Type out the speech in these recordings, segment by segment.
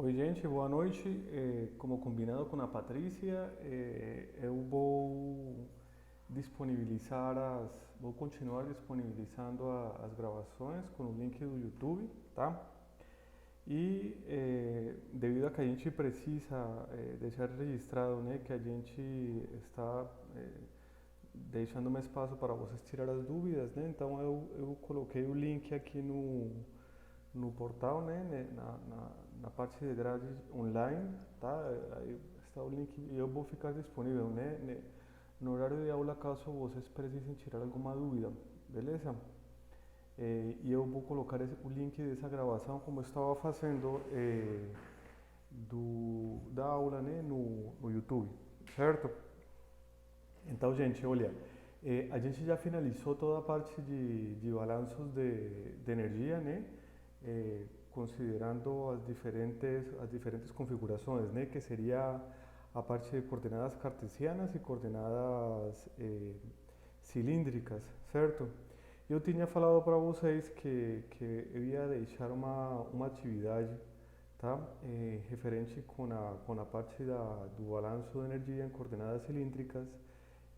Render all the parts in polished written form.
Oi, gente, boa noite. Como combinado com a Patrícia, eu vou continuar disponibilizando as gravações com o link do YouTube, tá? E devido a que a gente precisa deixar registrado, né, que a gente está deixando um espaço para vocês tirar as dúvidas, né? Então eu coloquei o link aqui no portal, né, na parte de grade online, tá? Aí está o link e eu vou ficar disponível, né, no horário de aula caso vocês precisem tirar alguma dúvida, beleza? E eu vou colocar o link dessa gravação como eu estava fazendo da aula, né, no YouTube, certo? Então, gente, olha, a gente já finalizou toda a parte de balanços de energia, né? Considerando as diferentes configurações, né? Que seria a parte de coordenadas cartesianas e coordenadas cilíndricas, certo? Eu tinha falado para vocês que eu ia deixar uma atividade, tá? Referente com a parte do balanço de energia em coordenadas cilíndricas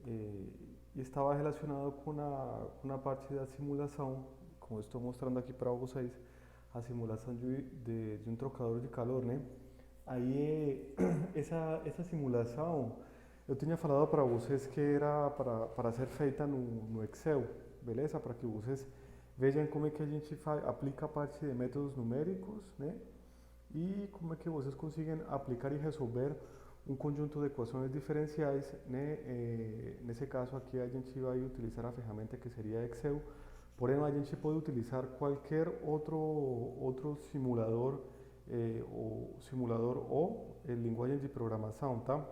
eh, e estava relacionado com a parte da simulação, como estou mostrando aqui para vocês, a simulação de um trocador de calor, né? Aí, essa simulação, eu tinha falado para vocês que era para ser feita no Excel, beleza? Para que vocês vejam como é que a gente aplica a parte de métodos numéricos, né? E como é que vocês conseguem aplicar e resolver um conjunto de equações diferenciais, né? Nesse caso aqui a gente vai utilizar a ferramenta que seria Excel, porém a gente pode utilizar qualquer outro simulador ou linguagem de programação, tá?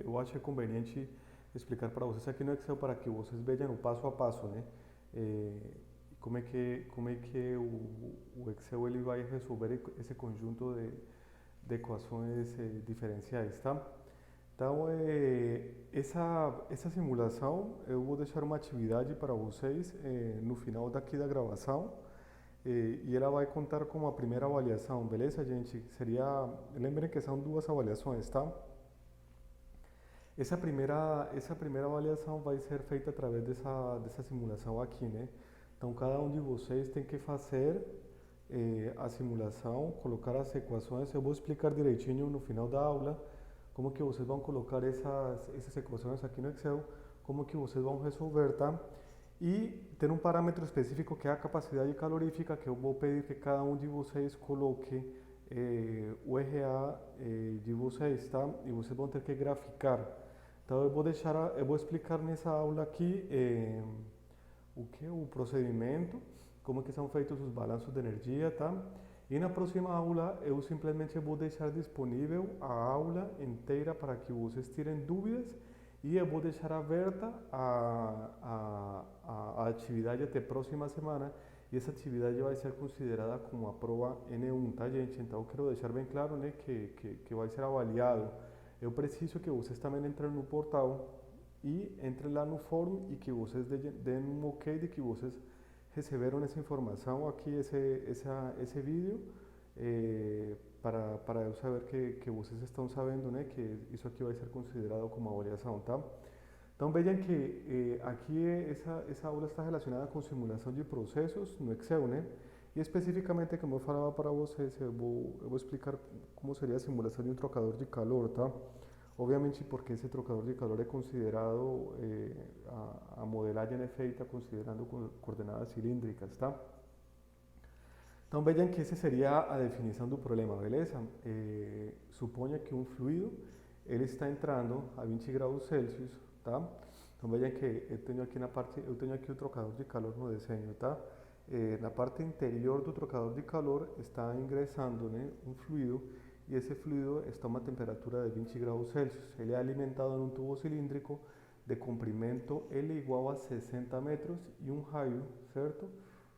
Eu acho conveniente explicar para vocês aqui no Excel para que vocês vejam o passo a passo, né? Como é que o Excel ele vai resolver esse conjunto de equações diferenciais, tá? Então, essa simulação, eu vou deixar uma atividade para vocês no final daqui da gravação e ela vai contar com a primeira avaliação, beleza, gente? Lembrem que são duas avaliações, tá? Essa primeira avaliação vai ser feita através dessa simulação aqui, né? Então, cada um de vocês tem que fazer a simulação, colocar as equações. Eu vou explicar direitinho no final da aula como que vocês vão colocar essas equações aqui no Excel, como que vocês vão resolver, tá? E tem um parâmetro específico que é a capacidade calorífica, que eu vou pedir que cada um de vocês coloque o RA de vocês, tá? E vocês vão ter que graficar. Então eu vou explicar nessa aula aqui o que é o procedimento, como que são feitos os balanços de energia, tá? E na próxima aula eu simplesmente vou deixar disponível a aula inteira para que vocês tirem dúvidas e eu vou deixar aberta a atividade até a próxima semana e essa atividade vai ser considerada como a prova N1, tá, gente? Então eu quero deixar bem claro, né, que vai ser avaliado. Eu preciso que vocês também entrem no portal e entrem lá no fórum e que vocês deem um ok de que vocês receberam essa informação aqui, esse vídeo, para eu saber que vocês estão sabendo, né, que isso aqui vai ser considerado como avaliação, tá? Então vejam que aqui essa aula está relacionada com simulação de processos no Excel, né? E especificamente, como eu falava para vocês, eu vou explicar como seria a simulação de um trocador de calor, tá? Obviamente porque esse trocador de calor é considerado, a modelagem é feita considerando coordenadas cilíndricas, tá? Então vejam que essa seria a definição do problema, beleza? Suponha que um fluido ele está entrando a 20 graus Celsius, tá? Então vejam que eu tenho aqui o trocador de calor no desenho, tá? Na parte interior do trocador de calor está ingressando, né, um fluido e esse fluido está a uma temperatura de 20 graus Celsius. Ele é alimentado em um tubo cilíndrico de comprimento L igual a 60 metros e um raio, certo?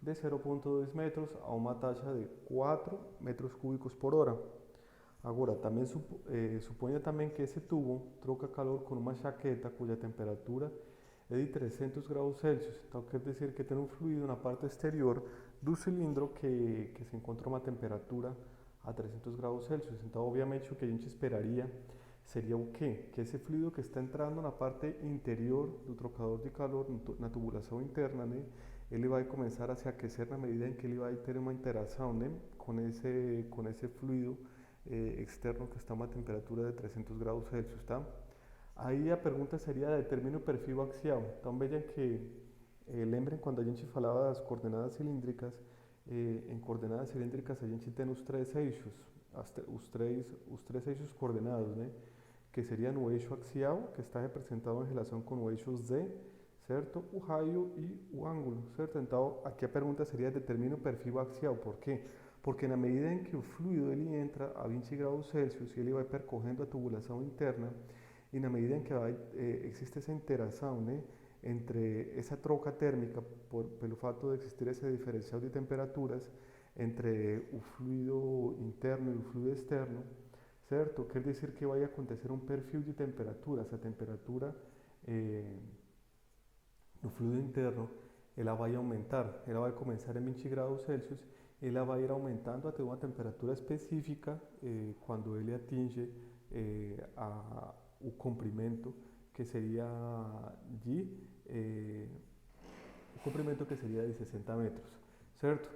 De 0,2 metros a uma taxa de 4 metros cúbicos por hora. Agora, também suponha também que esse tubo troca calor com uma jaqueta cuja temperatura é de 300 graus Celsius. Então, quer dizer que tem um fluido na parte exterior do cilindro que se encontra a uma temperatura a 300 graus Celsius. Então, obviamente, o que a gente esperaria seria o quê? Que esse fluido que está entrando na parte interior do trocador de calor, na tubulação interna, né? Ele vai começar a se aquecer na medida em que ele vai ter uma interação, né? Com esse fluido externo que está a uma temperatura de 300 graus Celsius, tá? Aí a pergunta seria, determina o perfil axial. Então vejam que, lembrem quando a gente falava das coordenadas cilíndricas, em coordenadas cilíndricas a gente tem os três eixos, os três eixos coordenados, né? Que seriam o eixo axial, que está representado em relação com o eixo Z, certo? O raio e o ângulo, certo? Então aqui a pergunta seria, determina o perfil axial. Por quê? Porque na medida em que o fluido ele entra a 20 graus Celsius e ele vai percorrendo a tubulação interna, e na medida em que existe essa interação, né, entre essa troca térmica, pelo fato de existir esse diferencial de temperaturas entre o fluido interno e o fluido externo, certo? Quer dizer que vai acontecer um perfil de temperatura. Essa temperatura no fluido interno ela vai aumentar, ela vai começar em 20 graus Celsius e ela vai ir aumentando até uma temperatura específica quando ele atinge o comprimento que seria o comprimento que seria de 60 metros, certo?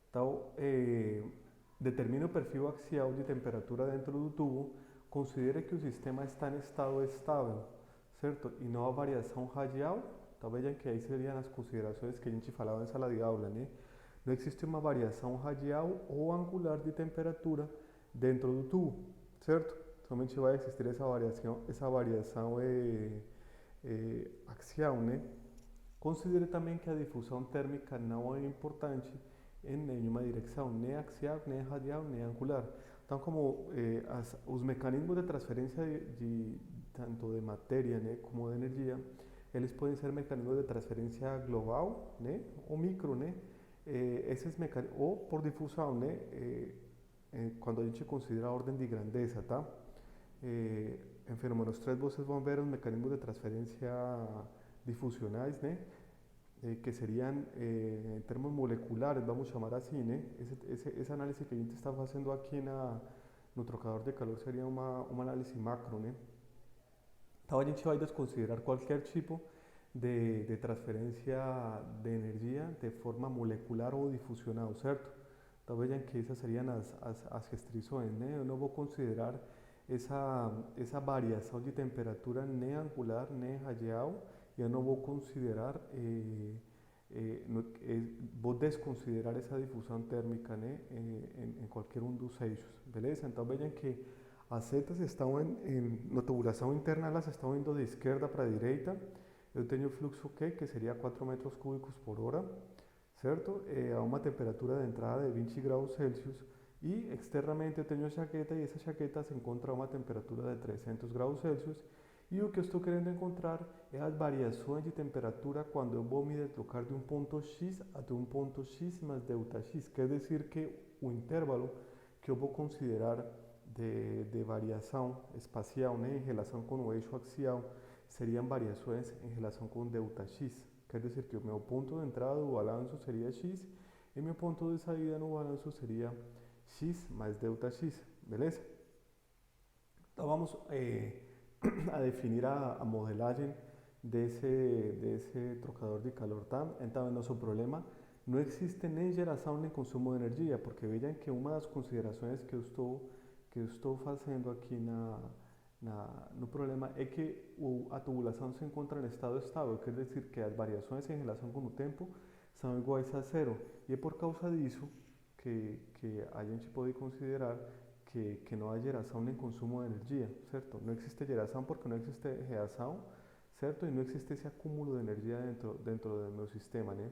Então, determina o perfil axial de temperatura dentro do tubo, considere que o sistema está em estado estável, certo? E não há variação radial. Então vejam que aí seriam as considerações que a gente falava em sala de aula, né? Não existe uma variação radial ou angular de temperatura dentro do tubo, certo? Somente vai existir essa variação axial, né? Considere também que a difusão térmica não é importante em nenhuma direção, nem axial, nem radial, nem angular. Então, como os mecanismos de transferência tanto de matéria, né, como de energia, eles podem ser mecanismos de transferência global, né, ou micro, né, ou por difusão, né, quando a gente considera a ordem de grandeza, tá? Em fenômenos 3 vocês vão ver os mecanismos de transferência difusionais, né? Que seriam, em termos moleculares, vamos chamar assim, né? Esse análise que a gente está fazendo aqui no trocador de calor seria uma análise macro, né? Então a gente vai desconsiderar qualquer tipo de transferência de energia de forma molecular ou difusional, certo? Então vejam que essas seriam as restrições, né? Eu não vou considerar essa variação de temperatura nem angular nem radial. Eu não vou considerar, vou desconsiderar essa difusão térmica, né, em qualquer um dos eixos, beleza? Então vejam que as setas estão na tubulação interna, elas estão indo de esquerda para a direita. Eu tenho fluxo Q, que seria 4 metros cúbicos por hora, certo? A uma temperatura de entrada de 20 graus Celsius. E externamente eu tenho a jaqueta e essa jaqueta se encontra a uma temperatura de 300 graus Celsius. E o que eu estou querendo encontrar é as variações de temperatura quando eu vou me deslocar de um ponto X até um ponto X mais delta X. Quer dizer que o intervalo que eu vou considerar de variação espacial, né, em relação com o eixo axial seriam variações em relação com delta X. Quer dizer que o meu ponto de entrada do balanço seria X e meu ponto de saída no balanço seria X mais delta X, beleza? Então vamos a definir a modelagem desse trocador de calor, tá? Então, nosso problema não existe nem geração nem consumo de energia, porque vejam que uma das considerações que eu estou fazendo aqui no problema é que a tubulação se encontra em estado estável, quer dizer que as variações em relação com o tempo são iguais a zero, e é por causa disso que a gente pode considerar que não há geração nem consumo de energia, certo? Não existe geração porque não existe reação, certo? E não existe esse acúmulo de energia dentro do meu sistema, né?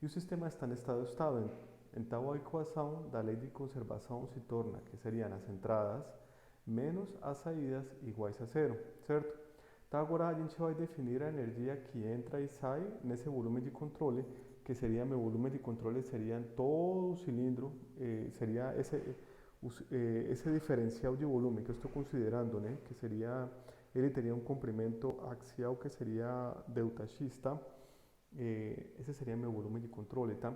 E o sistema está em estado estável. Então a equação da lei de conservação se torna que seriam as entradas menos as saídas iguais a zero, certo? Então agora a gente vai definir a energia que entra e sai nesse volume de controle, que seria meu volume de controle, seria todo o cilindro, seria esse diferencial de volume que eu estou considerando, né? Que seria, ele teria um comprimento axial que seria delta X, tá? Esse seria meu volume de controle, tá?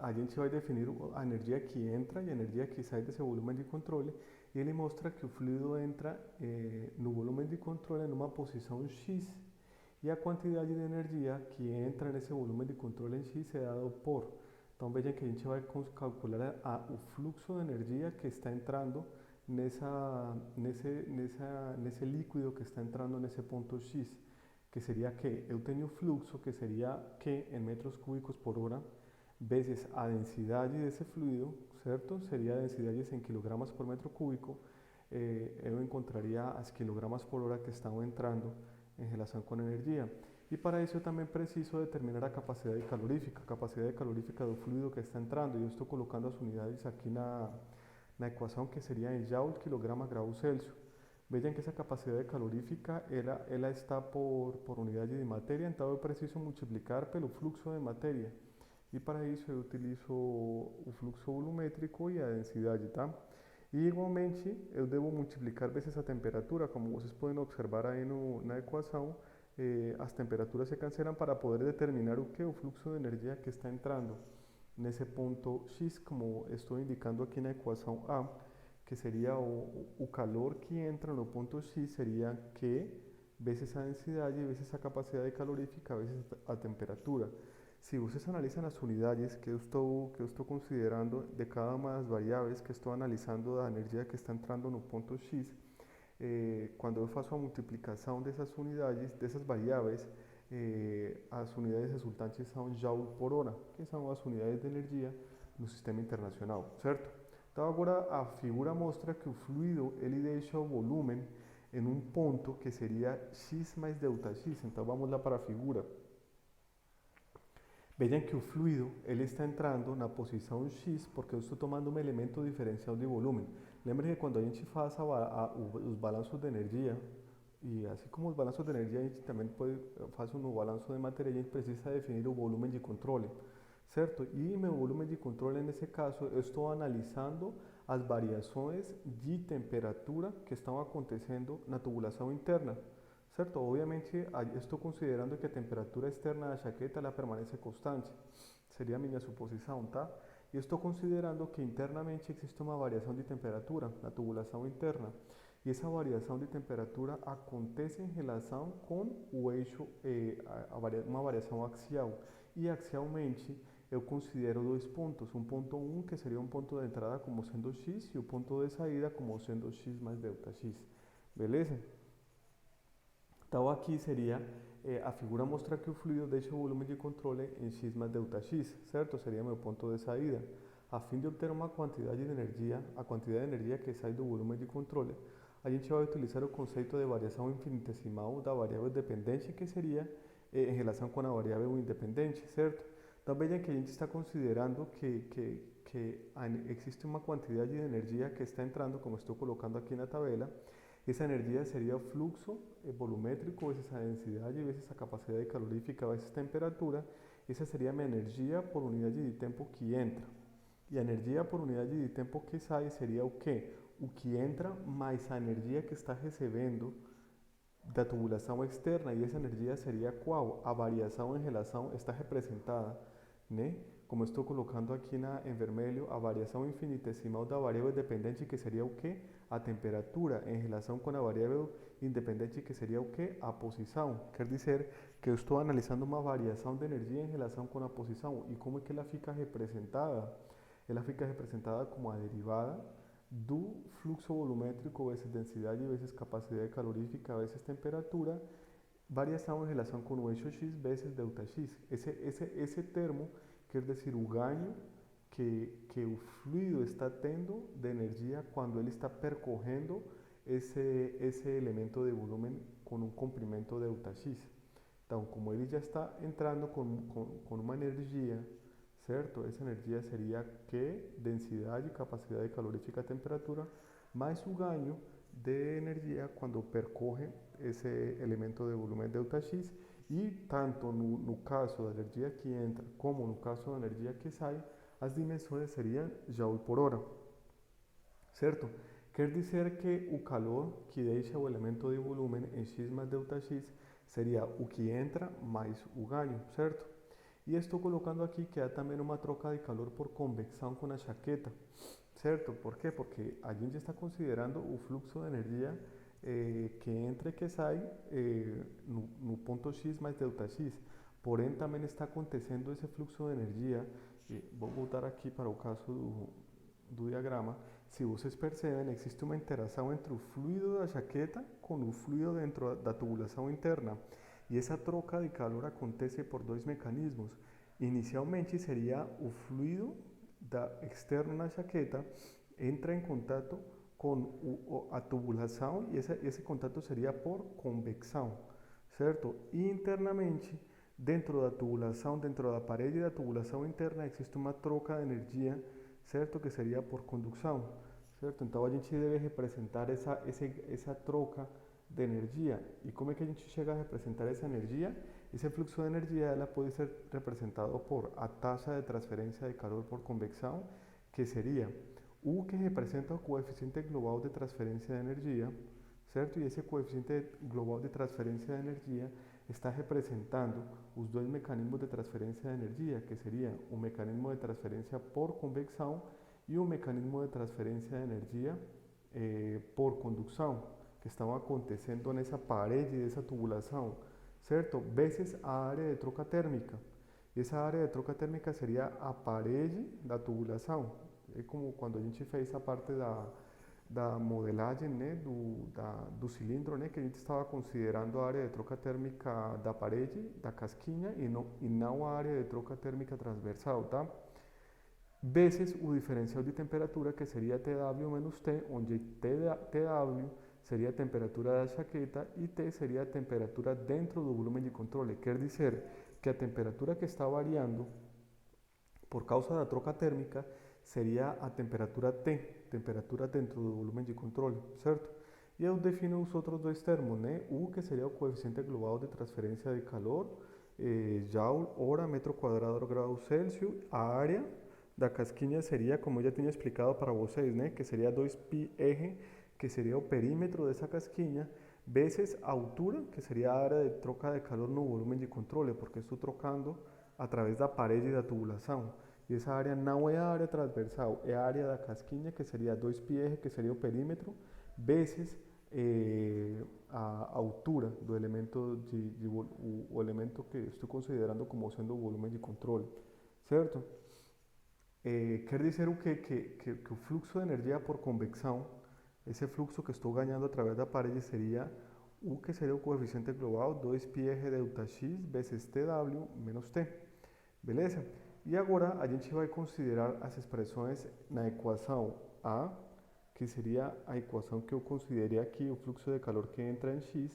a gente vai definir a energia que entra e a energia que sai desse volume de controle, e ele mostra que o fluido entra no volume de controle numa posição X, e a quantidade de energia que entra nesse volume de controle em X é dado por. Então vejam que a gente vai calcular o fluxo de energia que está entrando nesse líquido que está entrando nesse ponto X, que seria que eu tenho fluxo, que seria Q em metros cúbicos por hora, vezes a densidade desse fluido, certo? Seria a densidade em quilogramas por metro cúbico. Eu encontraria as quilogramas por hora que estão entrando em relação com a energia. E para isso eu também preciso determinar a capacidade calorífica do fluido que está entrando. E eu estou colocando as unidades aqui na equação, que seria em joule quilograma grau Celsius. Vejam que essa capacidade calorífica ela está por unidade de matéria, então eu preciso multiplicar pelo fluxo de matéria. E para isso eu utilizo o fluxo volumétrico e a densidade, tá? E igualmente eu devo multiplicar vezes a temperatura, como vocês podem observar aí na equação, as temperaturas se cancelam para poder determinar o que? O fluxo de energia que está entrando nesse ponto X, como estou indicando aqui na equação A, que seria o calor que entra no ponto X, seria Q vezes a densidade, vezes a capacidade calorífica, vezes a temperatura. Se vocês analisam as unidades que eu estou considerando de cada uma das variáveis que estou analisando da energia que está entrando no ponto X, quando eu faço a multiplicação dessas unidades, dessas variáveis, as unidades resultantes são joule por hora, que são as unidades de energia no sistema internacional, certo? Então agora a figura mostra que o fluido ele deixa o volume em um ponto que seria X mais ΔX. Então vamos lá para a figura. Vejam que o fluido ele está entrando na posição X porque eu estou tomando um elemento diferencial de volume. Lembrem que quando a gente faz os balanços de energia, e assim como os balanços de energia a gente também faz um balanço de matéria, a gente precisa definir o volume de controle, certo? E meu volume de controle nesse caso eu estou analisando as variações de temperatura que estão acontecendo na tubulação interna. Certo? Obviamente, estou considerando que a temperatura externa da jaqueta ela permanece constante. Seria a minha suposição, tá? E estou considerando que internamente existe uma variação de temperatura na tubulação interna. E essa variação de temperatura acontece em relação com o eixo, uma variação axial. E axialmente, eu considero dois pontos. Um ponto 1, que seria um ponto de entrada como sendo X, e o ponto de saída como sendo X mais ΔX. Beleza? Então aqui seria, a figura mostra que o fluido deixa o volume de controle em X mais ΔX, certo? Seria meu ponto de saída. A fim de obter uma quantidade de energia, a quantidade de energia que sai do volume de controle, a gente vai utilizar o conceito de variação infinitesimal da variável dependente, que seria em relação com a variável independente, certo? Então vejam que a gente está considerando que existe uma quantidade de energia que está entrando, como estou colocando aqui na tabela. Essa energia seria o fluxo volumétrico vezes a densidade vezes a capacidade calorífica vezes a temperatura. Essa seria a minha energia por unidade de tempo que entra. E a energia por unidade de tempo que sai seria o quê? O que entra mais a energia que está recebendo da tubulação externa. E essa energia seria qual? A variação em relação está representada, né? Como estou colocando aqui em vermelho, a variação infinitesimal da variável dependente, que seria o quê? A temperatura, em relação com a variável independente, que seria o quê? A posição. Quer dizer que eu estou analisando uma variação de energia em relação com a posição. E como é que ela fica representada? Ela fica representada como a derivada do fluxo volumétrico vezes densidade vezes capacidade calorífica vezes temperatura, variação em relação com o eixo X vezes ΔX. Esse termo quer dizer o ganho que o fluido está tendo de energia quando ele está percorrendo esse elemento de volume com um comprimento ΔX. Então, como ele já está entrando com uma energia, certo? Essa energia seria Q, densidade, capacidade calorífica, temperatura, mais o ganho de energia quando percorre esse elemento de volume ΔX. E tanto no caso da energia que entra como no caso da energia que sai, as dimensões seriam joule por hora, certo? Quer dizer que o calor que deixa o elemento de volume em X mais ΔX seria o que entra mais o ganho, certo? E estou colocando aqui que há também uma troca de calor por convecção com a jaqueta, certo? Por quê? Porque a gente está considerando o fluxo de energia que entra e que sai no ponto X mais delta X. Porém, também está acontecendo esse fluxo de energia. Vou voltar aqui para o caso do diagrama. Se vocês percebem, existe uma interação entre o fluido da jaqueta com o fluido dentro da tubulação interna. E essa troca de calor acontece por dois mecanismos. Inicialmente seria o fluido externo na jaqueta entra em contato com a tubulação e esse contato seria por convecção, certo? E internamente, dentro da tubulação, dentro da parede da tubulação interna, existe uma troca de energia, certo? Que seria por condução, certo? Então a gente deve representar essa troca de energia. E como é que a gente chega a representar essa energia? Esse fluxo de energia ela pode ser representado por a taxa de transferência de calor por convecção, que seria U, que representa o coeficiente global de transferência de energia, certo? E esse coeficiente global de transferência de energia está representando os dois mecanismos de transferência de energia, que seria o mecanismo de transferência por convecção e o mecanismo de transferência de energia por condução, que estão acontecendo nessa parede dessa tubulação, certo? Vezes a área de troca térmica. E essa área de troca térmica seria a parede da tubulação. É como quando a gente fez a parte da modelagem, né, do cilindro, né, que a gente estava considerando a área de troca térmica da parede, da casquinha, e não a área de troca térmica transversal, tá? Vezes o diferencial de temperatura, que seria TW menos T, onde TW seria a temperatura da jaqueta e T seria a temperatura dentro do volume de controle. Quer dizer que a temperatura que está variando por causa da troca térmica seria a temperatura T, temperatura dentro do volume de controle, certo? E eu defino os outros dois termos, né? U, que seria o coeficiente global de transferência de calor, Joule, hora, metro quadrado, grau Celsius. A área da casquinha seria, como eu já tinha explicado para vocês, né? Que seria 2πr, que seria o perímetro dessa casquinha, vezes a altura, que seria a área de troca de calor no volume de controle, porque estou trocando a través da parede da tubulação. E essa área não é a área transversal, é a área da casquinha, que seria 2πr, que seria o perímetro, vezes a altura do elemento, o elemento que estou considerando como sendo o volume de controle, certo? Quer dizer o que o fluxo de energia por convecção, esse fluxo que estou ganhando através da parede seria U, que seria o coeficiente global, 2πr delta x vezes TW menos T, beleza? E agora a gente vai considerar as expressões na equação A, que seria a equação que eu considerei aqui, o fluxo de calor que entra em X,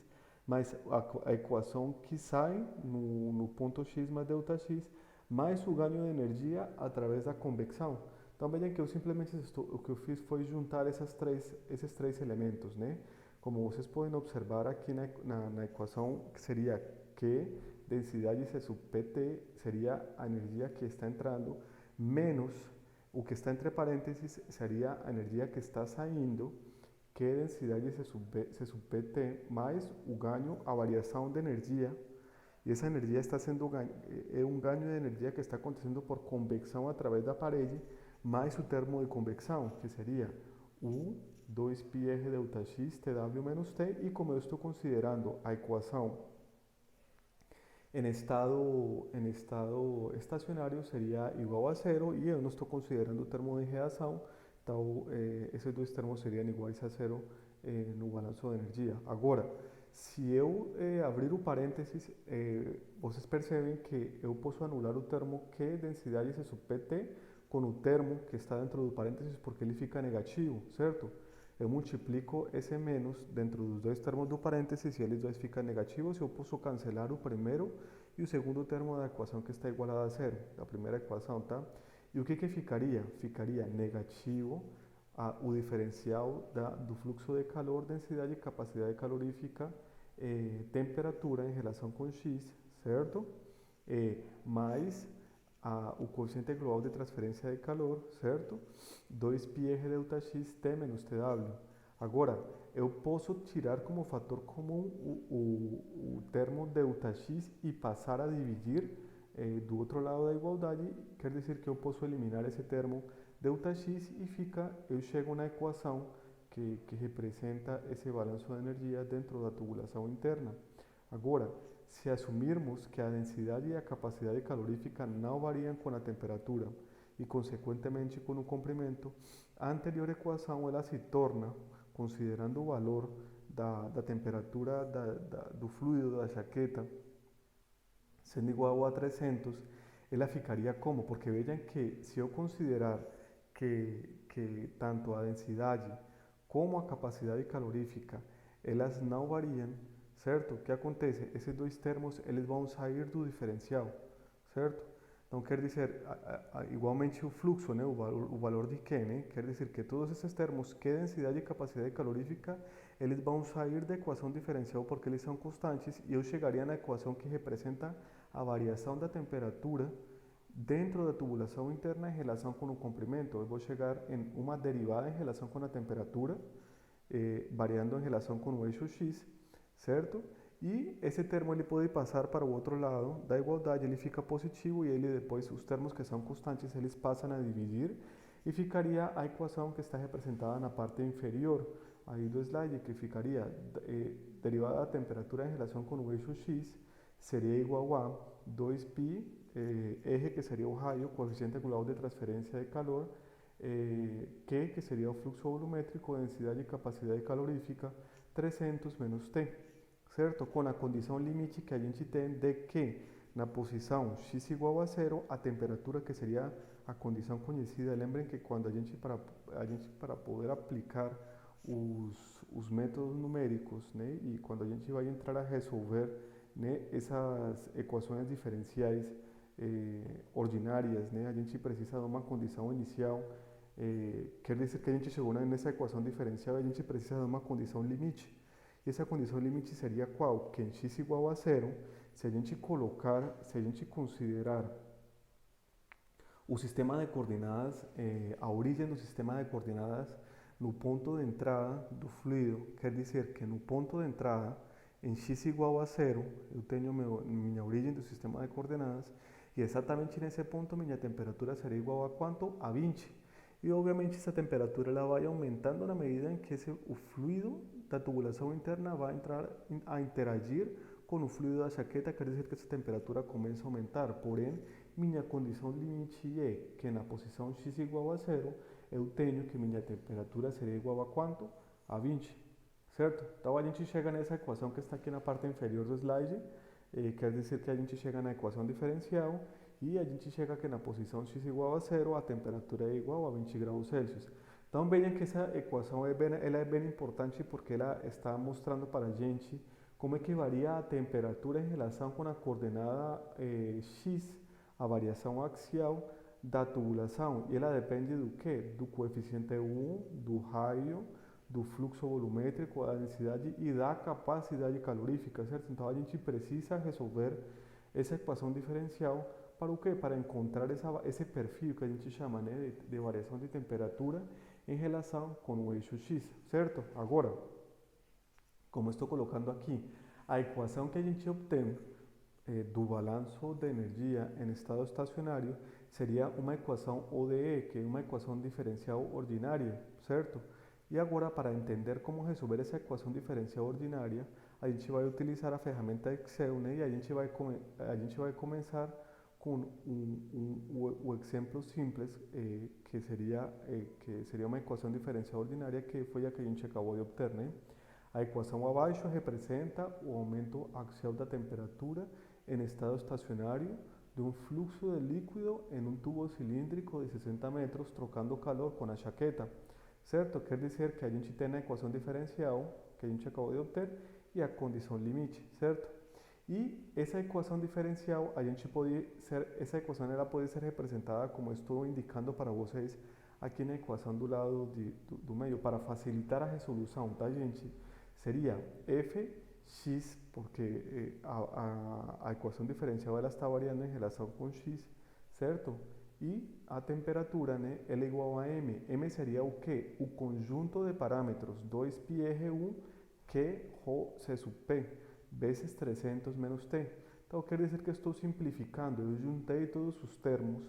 mais a equação que sai no ponto X mais delta X, mais o ganho de energia através da convecção. Então vejam que eu simplesmente o que eu fiz foi juntar esses três elementos, né? Como vocês podem observar aqui na equação, que seria Q, densidade C sub PT, seria a energia que está entrando, menos o que está entre parênteses, seria a energia que está saindo, que é densidade C sub PT, mais o ganho, a variação de energia. E essa energia está sendo um ganho de energia que está acontecendo por convecção através da parede, mais o termo de convecção, que seria U 2πr delta x TW menos T, e como eu estou considerando a equação em estado estacionário, seria igual a zero, e eu não estou considerando o termo de reação, então esses dois termos seriam iguais a zero no balanço de energia. Agora, se eu abrir o parênteses, vocês percebem que eu posso anular o termo Q, densidade C sub PT, com o termo que está dentro do parênteses, porque ele fica negativo, certo? Eu multiplico esse menos dentro dos dois termos do parênteses e eles dois ficam negativos, e eu posso cancelar o primeiro e o segundo termo da equação que está igualada a zero, da primeira equação, tá? E o que ficaria? Ficaria negativo o diferencial do fluxo de calor, densidade, capacidade calorífica, temperatura em relação com X, certo? Mais o coeficiente global de transferência de calor, certo? 2πr delta x T menos TW. Agora, eu posso tirar como fator comum o termo delta x e passar a dividir do outro lado da igualdade, quer dizer que eu posso eliminar esse termo ΔX e fica, eu chego na equação que representa esse balanço de energia dentro da tubulação interna. Agora, se assumirmos que a densidade e a capacidade calorífica não variam com a temperatura e, consequentemente, com o comprimento, a anterior equação ela se torna, considerando o valor da temperatura do fluido da jaqueta, sendo igual a 300, ela ficaria como? Porque vejam que se eu considerar que tanto a densidade como a capacidade calorífica, elas não variam, certo? O que acontece? Esses dois termos, eles vão sair do diferencial, certo? Então, quer dizer, igualmente o fluxo, né? O valor de Q, né? Quer dizer que todos esses termos, Q, densidade e capacidade calorífica, eles vão sair da equação diferencial porque eles são constantes e eu chegaria na equação que representa a variação da temperatura dentro da tubulação interna em relação com o comprimento. Eu vou chegar em uma derivada em relação com a temperatura, variando em relação com o eixo X, certo? E esse termo ele pode passar para o outro lado da igualdade, ele fica positivo e ele depois, os termos que são constantes, eles passam a dividir e ficaria a equação que está representada na parte inferior aí do slide, que ficaria derivada da temperatura em relação com o eixo X, seria igual a 2π, R, que seria o raio, coeficiente angular de transferência de calor, Q, que seria o fluxo volumétrico, densidade e capacidade calorífica, 300 menos T, certo? Com a condição limite que a gente tem de que na posição x igual a zero, a temperatura, que seria a condição conhecida, lembrem que quando a gente para poder aplicar os métodos numéricos, né, e quando a gente vai entrar a resolver, né, essas equações diferenciais ordinárias, né, a gente precisa de uma condição inicial, quer dizer que a gente chegou nessa equação diferencial, a gente precisa de uma condição limite. E essa condição limite seria qual? Que em x igual a zero, se a gente considerar o sistema de coordenadas, a origem do sistema de coordenadas no ponto de entrada do fluido, quer dizer que no ponto de entrada, em x igual a zero, eu tenho minha origem do sistema de coordenadas, e exatamente nesse ponto minha temperatura será igual a quanto? A 20. E obviamente essa temperatura ela vai aumentando na medida em que o fluido da tubulação interna vai entrar a interagir com o fluido da jaqueta, quer dizer que essa temperatura começa a aumentar. Porém, minha condição limite é que na posição x igual a zero, eu tenho que minha temperatura será igual a quanto? A 20, certo? Então a gente chega nessa equação que está aqui na parte inferior do slide, quer dizer que a gente chega na equação diferencial e a gente chega que na posição x igual a zero, a temperatura é igual a 20 graus Celsius. Então vejam que essa equação ela é bem importante porque ela está mostrando para a gente como é que varia a temperatura em relação com a coordenada x, a variação axial da tubulação. E ela depende do que? Do coeficiente 1, do raio, do fluxo volumétrico, da densidade e da capacidade calorífica, certo? Então a gente precisa resolver essa equação diferencial para o quê? Para encontrar esse perfil que a gente chama, né, de variação de temperatura em relação com o eixo X, certo? Agora, como estou colocando aqui, a equação que a gente obtém do balanço de energia em estado estacionário seria uma equação ODE, que é uma equação diferencial ordinária, certo? E agora, para entender como resolver essa equação diferencial ordinária, a gente vai utilizar a ferramenta Excel, né? E a gente vai começar com o exemplo simples, que seria uma equação diferencial ordinária, que foi a que a gente acabou de obter, né? A equação abaixo representa o aumento axial da temperatura em estado estacionário de um fluxo de líquido em um tubo cilíndrico de 60 metros, trocando calor com a jaqueta, certo? Quer dizer que a gente tem a equação diferencial que a gente acabou de obter e a condição limite, certo? E essa equação diferencial, essa equação ela pode ser representada como estou indicando para vocês aqui na equação do lado do meio, para facilitar a resolução, tá, gente? Seria fx, porque a equação diferencial ela está variando em relação com x, certo? E a temperatura, né, ela é igual a m. M seria o quê? O conjunto de parâmetros 2πr1 que ρ C sub p vezes 300 menos t. Então quer dizer que estou simplificando, eu juntei todos os termos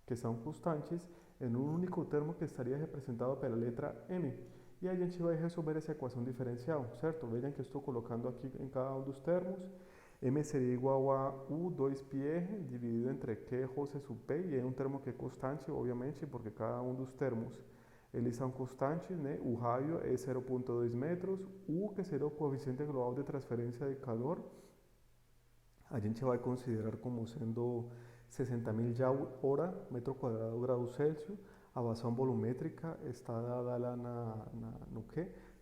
que são constantes em um único termo que estaria representado pela letra m. E a gente vai resolver essa equação diferencial, certo? Vejam que estou colocando aqui em cada um dos termos. M seria igual a U2πr dividido entre Q roce sub P, e é um termo que é constante, obviamente, porque cada um dos termos eles são constantes, né? O raio é 0,2 metros, U, que será o coeficiente global de transferência de calor, a gente vai considerar como sendo 60.000 Joule-hora, metro quadrado, grado Celsius. A vazão volumétrica está dada lá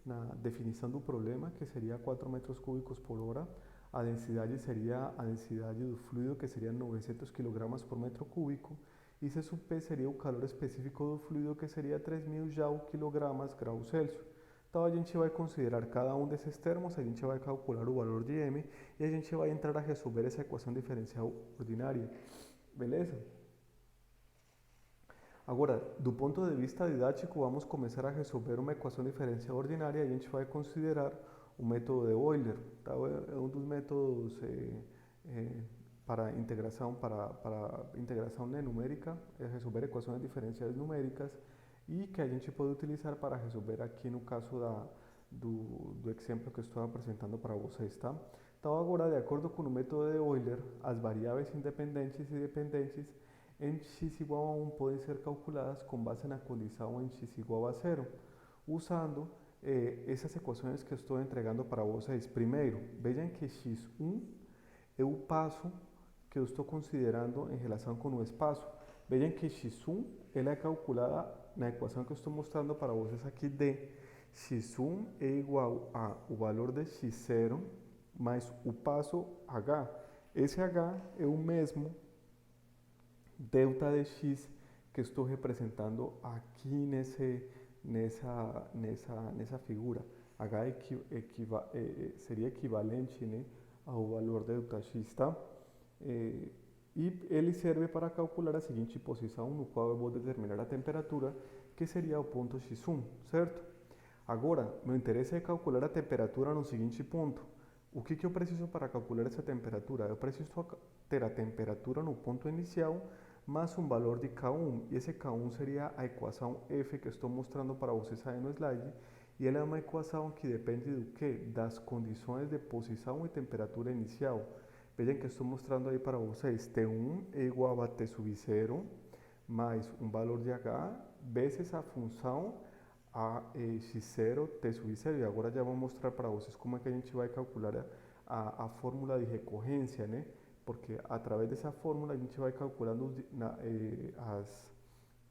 na definição do problema, que seria 4 metros cúbicos por hora. A densidade seria a densidade do fluido, que seria 900 kg por metro cúbico. E C sub P seria o calor específico do fluido, que seria 3.000 Joule/kg, grau Celsius. Então a gente vai considerar cada um desses termos, a gente vai calcular o valor de m e a gente vai entrar a resolver essa equação diferencial ordinária. Beleza? Agora, do ponto de vista didático, vamos começar a resolver uma equação diferencial ordinária e a gente vai considerar o método de Euler. Tá? É um dos métodos para integração numérica, é resolver equações diferenciais numéricas, e que a gente pode utilizar para resolver aqui no caso do exemplo que estou apresentando para vocês, tá? Então agora, de acordo com o método de Euler, as variáveis independentes e dependentes em x igual a 1 podem ser calculadas com base na condição em x igual a 0, usando essas equações que estou entregando para vocês. Primeiro, vejam que x1 é o passo que eu estou considerando em relação com o espaço. Vejam que x1 ela é calculada na equação que eu estou mostrando para vocês aqui de x1 é igual a o valor de x0 mais o passo h. Esse h é o mesmo delta de x que estou representando aqui nessa figura. H seria equivalente, né, ao valor delta x, tá? E ele serve para calcular a seguinte posição, no qual eu vou determinar a temperatura, que seria o ponto x1, certo? Agora, meu interesse é calcular a temperatura no seguinte ponto. O que eu preciso para calcular essa temperatura? Eu preciso ter a temperatura no ponto inicial, mais um valor de K1, e esse K1 seria a equação F que estou mostrando para vocês aí no slide, e ela é uma equação que depende do que? Das condições de posição e temperatura inicial. Vejam que estou mostrando aí para vocês, T1 é igual a T sub 0 mais um valor de H vezes a função a x0 T sub 0, e agora já vou mostrar para vocês como é que a gente vai calcular a fórmula de recorrência, né? Porque através dessa fórmula a gente vai calculando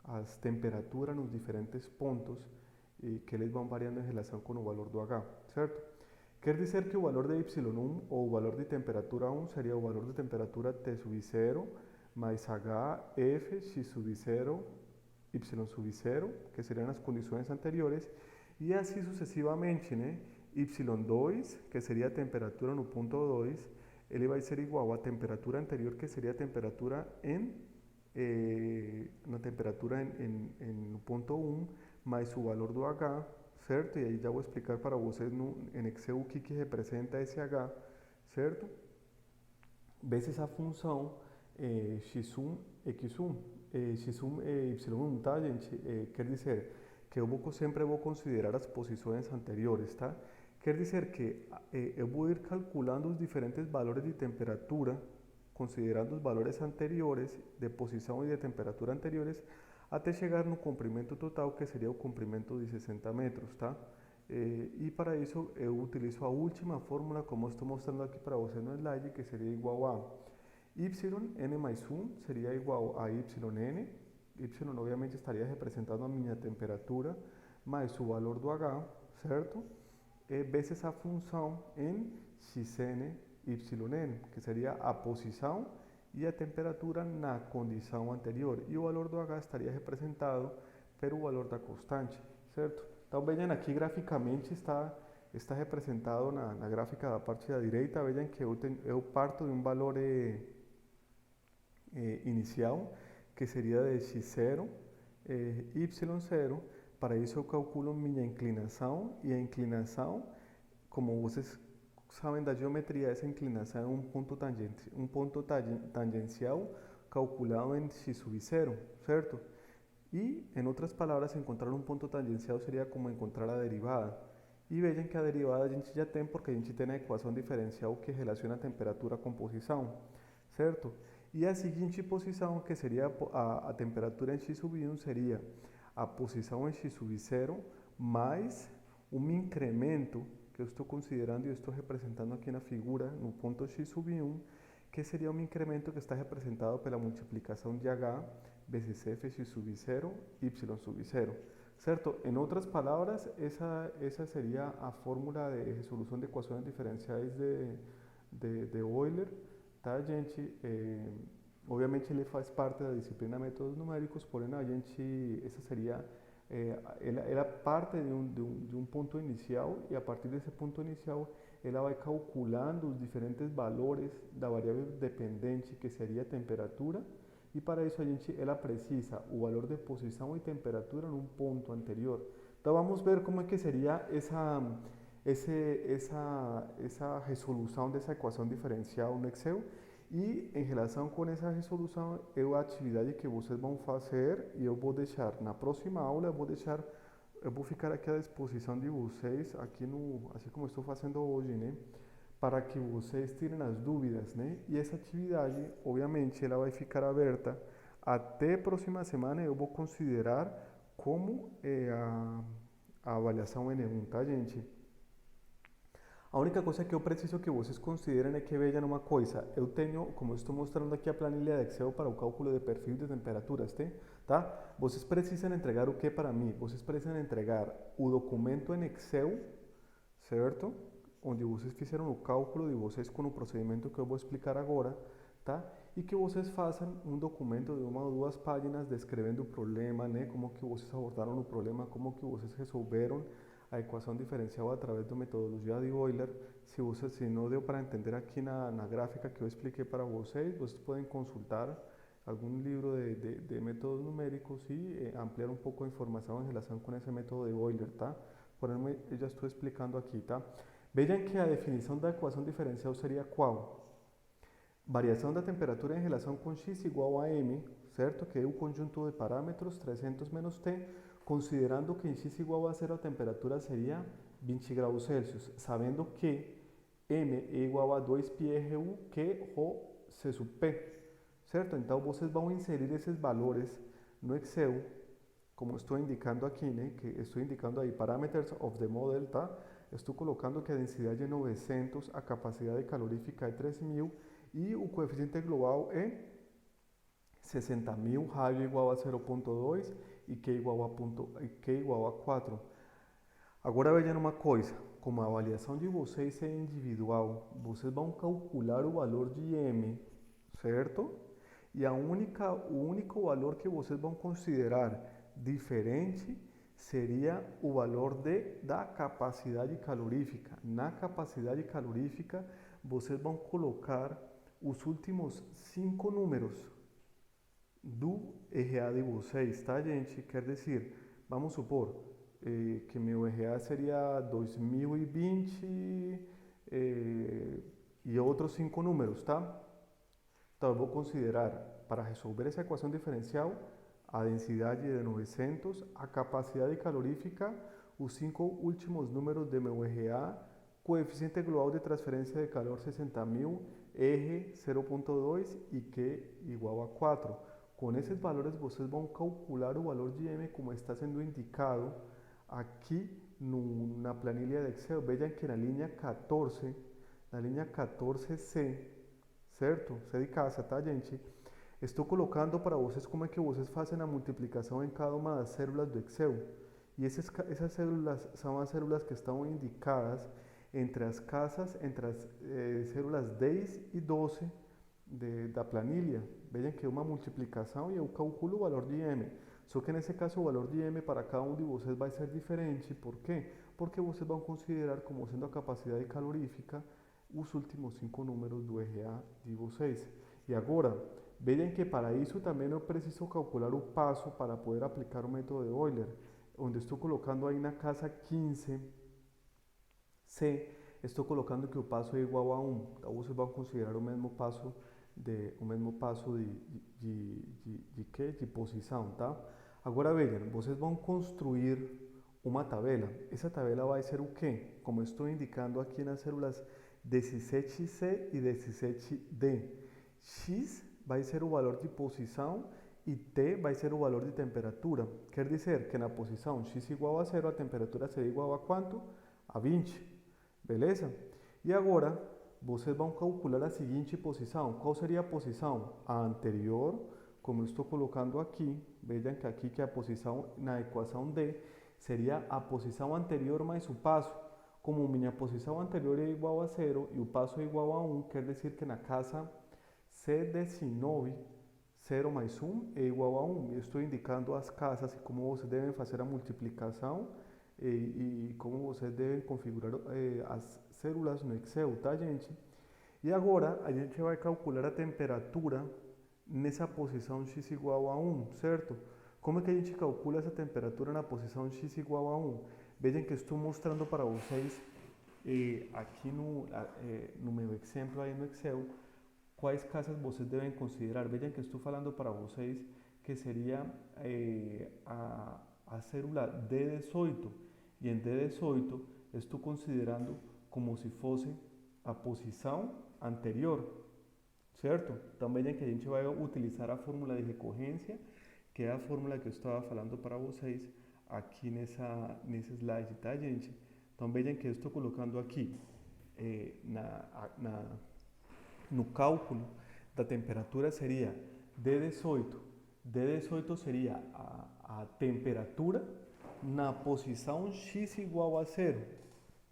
as temperaturas nos diferentes pontos e que eles vão variando em relação com o valor do H, certo? Quer dizer que o valor de y1 ou o valor de temperatura 1 seria o valor de temperatura T sub 0 mais H F x sub 0 y sub 0, que seriam as condições anteriores, e assim sucessivamente, né? y2, que seria a temperatura no ponto 2, ele vai ser igual à temperatura anterior, que seria a temperatura no ponto 1, mais o valor do H, certo? E aí já vou explicar para vocês em Excel o que representa esse H, certo? Vezes a função x1, x1, x1 e y1, tá, gente? Quer dizer que eu sempre vou considerar as posições anteriores, tá? Quer dizer que eu vou ir calculando os diferentes valores de temperatura, considerando os valores anteriores, de posição e de temperatura anteriores, até chegar no comprimento total, que seria o comprimento de 60 metros, tá? E para isso eu utilizo a última fórmula, como estou mostrando aqui para você no slide, que seria igual a yn mais 1 seria igual a yn, y obviamente estaria representando a minha temperatura, mais o valor do H, certo? Vezes a função em xn, yn, que seria a posição e a temperatura na condição anterior, e o valor do H estaria representado pelo valor da constante, certo? Então vejam aqui graficamente está representado na gráfica da parte da direita. Vejam que eu parto de um valor inicial, que seria de x0, y0. Para isso eu calculo minha inclinação, e a inclinação, como vocês sabem da geometria, essa inclinação é um ponto tangencial calculado em x sub 0, certo? E, em outras palavras, encontrar um ponto tangencial seria como encontrar a derivada. E vejam que a derivada a gente já tem porque a gente tem a equação diferencial que relaciona a temperatura com posição, certo? E a seguinte posição, que seria a temperatura em x sub 1, seria a posição em x sub 0 mais um incremento que eu estou considerando e eu estou representando aqui na figura, no ponto x sub 1, que seria um incremento que está representado pela multiplicação de h vezes f x sub 0, y sub 0. Certo? Em outras palavras, essa seria a fórmula de resolução de equações diferenciais de Euler, tá, gente? Obviamente ele faz parte da disciplina métodos numéricos, porém a gente, essa seria, ela parte de um ponto inicial e a partir desse ponto inicial ela vai calculando os diferentes valores da variável dependente que seria a temperatura. E para isso ela precisa o valor de posição e temperatura num ponto anterior. Então vamos ver como é que seria essa resolução dessa equação diferencial no Excel. E em relação com essa resolução, é a atividade que vocês vão fazer e eu vou deixar na próxima aula, eu vou ficar aqui à disposição de vocês, assim como estou fazendo hoje, né? Para que vocês tirem as dúvidas, né? E essa atividade, obviamente, ela vai ficar aberta até a próxima semana. Eu vou considerar como a avaliação N1, tá, gente? A única coisa que eu preciso que vocês considerem é que vejam uma coisa. Eu tenho, como eu estou mostrando aqui, a planilha de Excel para o cálculo de perfil de temperaturas, tá? Vocês precisam entregar o que para mim? Vocês precisam entregar o documento em Excel, certo? Onde vocês fizeram o cálculo de vocês com o procedimento que eu vou explicar agora, tá? E que vocês façam um documento de 1 ou 2 páginas descrevendo o problema, né? Como que vocês abordaram o problema, como que vocês resolveram a equação diferencial através da metodologia de Euler. Se não deu para entender aqui na gráfica que eu expliquei para vocês, vocês podem consultar algum livro de métodos numéricos e ampliar um pouco a informação em relação com esse método de Euler, tá? Porém, eu já estou explicando aqui, tá? Vejam que a definição da equação diferencial seria qual? Variação da temperatura em relação com x igual a m, certo? Que é o conjunto de parâmetros 300 menos t, considerando que em x igual a 0 a temperatura seria 20 graus Celsius, sabendo que m é igual a 2πRU que ρ C sub P, certo? Então vocês vão inserir esses valores no Excel, como estou indicando aqui, né? Que estou indicando aí, parameters of the model, tá? Estou colocando que a densidade é 900, a capacidade calorífica é 3.000 e o coeficiente global é 60.000, raio igual a 0.2 e Q igual a 4. Agora vejam uma coisa, como a avaliação de vocês é individual, vocês vão calcular o valor de M, certo? E o único valor que vocês vão considerar diferente seria o valor da capacidade calorífica. Na capacidade calorífica, vocês vão colocar os últimos 5 números do RA de vocês, tá, gente? Quer dizer, vamos supor que meu RA seria 2020 e outros 5 números, tá? Então, eu vou considerar, para resolver essa equação diferencial, a densidade de 900, a capacidade calorífica, os 5 últimos números de meu RA, coeficiente global de transferência de calor 60.000, R 0.2 e Q igual a 4. Com esses valores vocês vão calcular o valor de M como está sendo indicado aqui na planilha de Excel. Vejam que na linha 14C, certo? C de casa, tá, gente? Estou colocando para vocês como é que vocês fazem a multiplicação em cada uma das células do Excel. E essas células são as células que estão indicadas entre as casas, entre as células 10 e 12 da planilha. Vejam que é uma multiplicação e eu calculo o valor de M. Só que nesse caso o valor de M para cada um de vocês vai ser diferente. Por quê? Porque vocês vão considerar como sendo a capacidade calorífica os últimos 5 números do RA de vocês. E agora, vejam que para isso também eu preciso calcular o passo para poder aplicar o método de Euler, onde estou colocando aí na casa 15C estou colocando que o passo é igual a 1. Então vocês vão considerar o mesmo passo de posição, tá? Agora vejam, vocês vão construir uma tabela. Essa tabela vai ser o quê? Como estou indicando aqui nas células 17C e 17D. X vai ser o valor de posição e T vai ser o valor de temperatura. Quer dizer que na posição x igual a 0, a temperatura será igual a quanto? A 20. Beleza? E agora, vocês vão calcular a seguinte posição. Qual seria a posição? A anterior, como eu estou colocando aqui. Vejam que aqui que a posição na equação D seria a posição anterior mais o passo. Como minha posição anterior é igual a 0 e o passo é igual a 1, quer dizer que na casa C19, 0 mais 1 é igual a 1. Eu estou indicando as casas e como vocês devem fazer a multiplicação e como vocês devem configurar as células no Excel, tá, gente? E agora a gente vai calcular a temperatura nessa posição x igual a 1, certo? Como é que a gente calcula essa temperatura na posição x igual a 1? Vejam que estou mostrando para vocês aqui no meu exemplo aí no Excel quais casas vocês devem considerar. Vejam que estou falando para vocês que seria a célula D18 e em D18 estou considerando como se fosse a posição anterior, certo? Então vejam que a gente vai utilizar a fórmula de recorrência, que é a fórmula que eu estava falando para vocês aqui nesse slide, tá, gente? Então vejam que eu estou colocando aqui no cálculo da temperatura seria D18. D18 seria a temperatura na posição x igual a 0,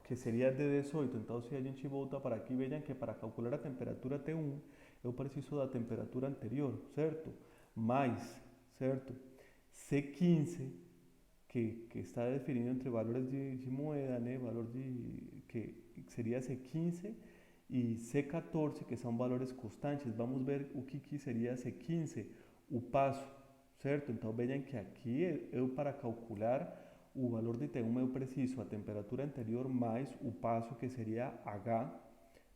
que seria D18. Então, se a gente volta para aqui, vejam que para calcular a temperatura T1, eu preciso da temperatura anterior, certo? Mais, certo? C15, que está definido entre valores de moeda, né? Valor que seria C15 e C14, que são valores constantes. Vamos ver o que seria C15, o passo, certo? Então vejam que aqui eu para calcular o valor de T1 eu preciso a temperatura anterior mais o passo, que seria H.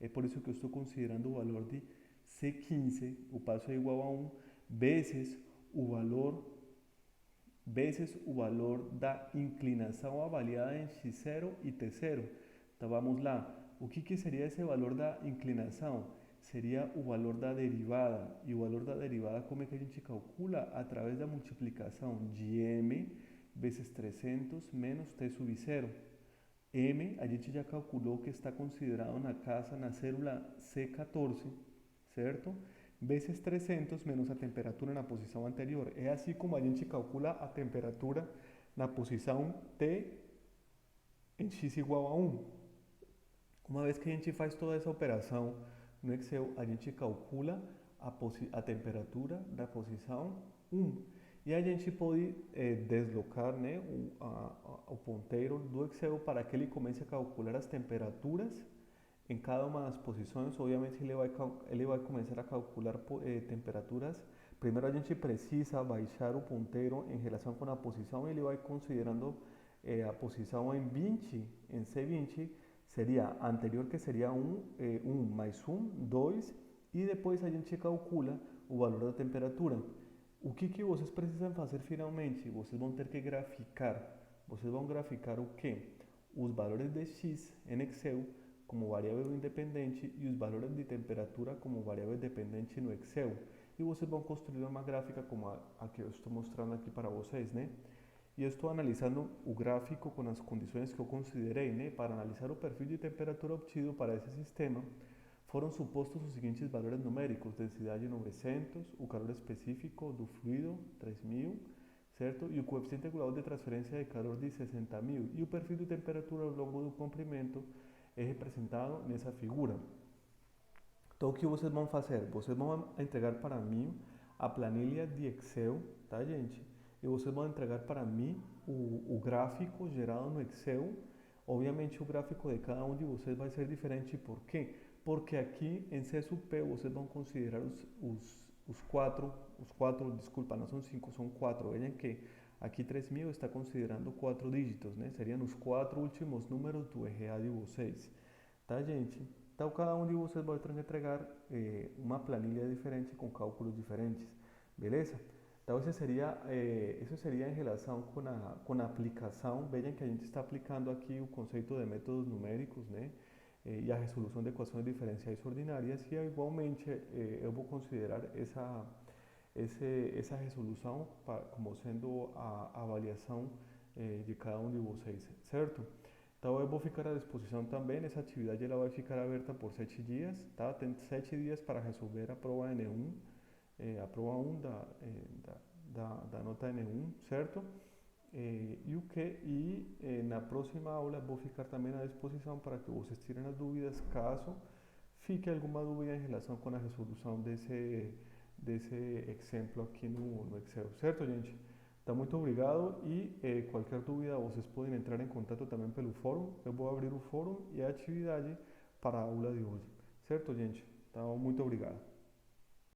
É por isso que eu estou considerando o valor de C15, o passo é igual a 1, vezes o valor da inclinação avaliada em x0 e t0. Então vamos lá. O que seria esse valor da inclinação? Seria o valor da derivada. E o valor da derivada, como é que a gente calcula? Através da multiplicação de m vezes 300 menos t sub 0. M, a gente já calculou que está considerado na célula C14, certo? Vezes 300 menos a temperatura na posição anterior. É assim como a gente calcula a temperatura na posição T em x igual a 1. Uma vez que a gente faz toda essa operação no Excel, a gente calcula a temperatura da posição 1. E a gente pode deslocar, né, o ponteiro do Excel para que ele comece a calcular as temperaturas em cada uma das posições. Obviamente ele vai começar a calcular temperaturas. Primeiro a gente precisa baixar o ponteiro em relação com a posição. Ele vai considerando a posição em 20, em C20, seria a anterior, que seria 1 mais 1, 2, e depois a gente calcula o valor da temperatura. O que vocês precisam fazer finalmente? Vocês vão ter que graficar. Vocês vão graficar o quê? Os valores de x em Excel como variável independente e os valores de temperatura como variável dependente no Excel. E vocês vão construir uma gráfica como a que eu estou mostrando aqui para vocês, né? E eu estou analisando o gráfico com as condições que eu considerei, né? Para analisar o perfil de temperatura obtido para esse sistema, foram supostos os seguintes valores numéricos: densidade 900, o calor específico do fluido 3000, certo? E o coeficiente regulador de transferência de calor de 60.000. E o perfil de temperatura ao longo do comprimento é representado nessa figura. Então, o que vocês vão fazer? Vocês vão entregar para mim a planilha de Excel, tá, gente? E vocês vão entregar para mim o gráfico gerado no Excel. Obviamente, o gráfico de cada um de vocês vai ser diferente. Por quê? Porque aqui em CSUP vocês vão considerar os quatro, desculpa, não são 5, são 4. Vejam que aqui 3.000 está considerando 4 dígitos, né? Seriam os 4 últimos números do RA de vocês. tá, gente? Então, cada um de vocês vai ter que entregar uma planilha diferente com cálculos diferentes, beleza? Então, isso seria em relação com a aplicação. Vejam que a gente está aplicando aqui o conceito de métodos numéricos, né? E a resolução de equações diferenciais ordinárias, e igualmente eu vou considerar essa resolução como sendo a avaliação de cada um de vocês, certo? Então eu vou ficar à disposição também. Essa atividade ela vai ficar aberta por 7 dias, tá? Tem 7 dias para resolver a prova N1, a prova 1 da nota N1, certo? Na próxima aula vou ficar também à disposição para que vocês tirem as dúvidas, caso fique alguma dúvida em relação com a resolução desse exemplo aqui no Excel, certo, gente? Então, muito obrigado e qualquer dúvida vocês podem entrar em contato também pelo fórum. Eu vou abrir o fórum e a atividade para a aula de hoje, certo, gente? Então, muito obrigado.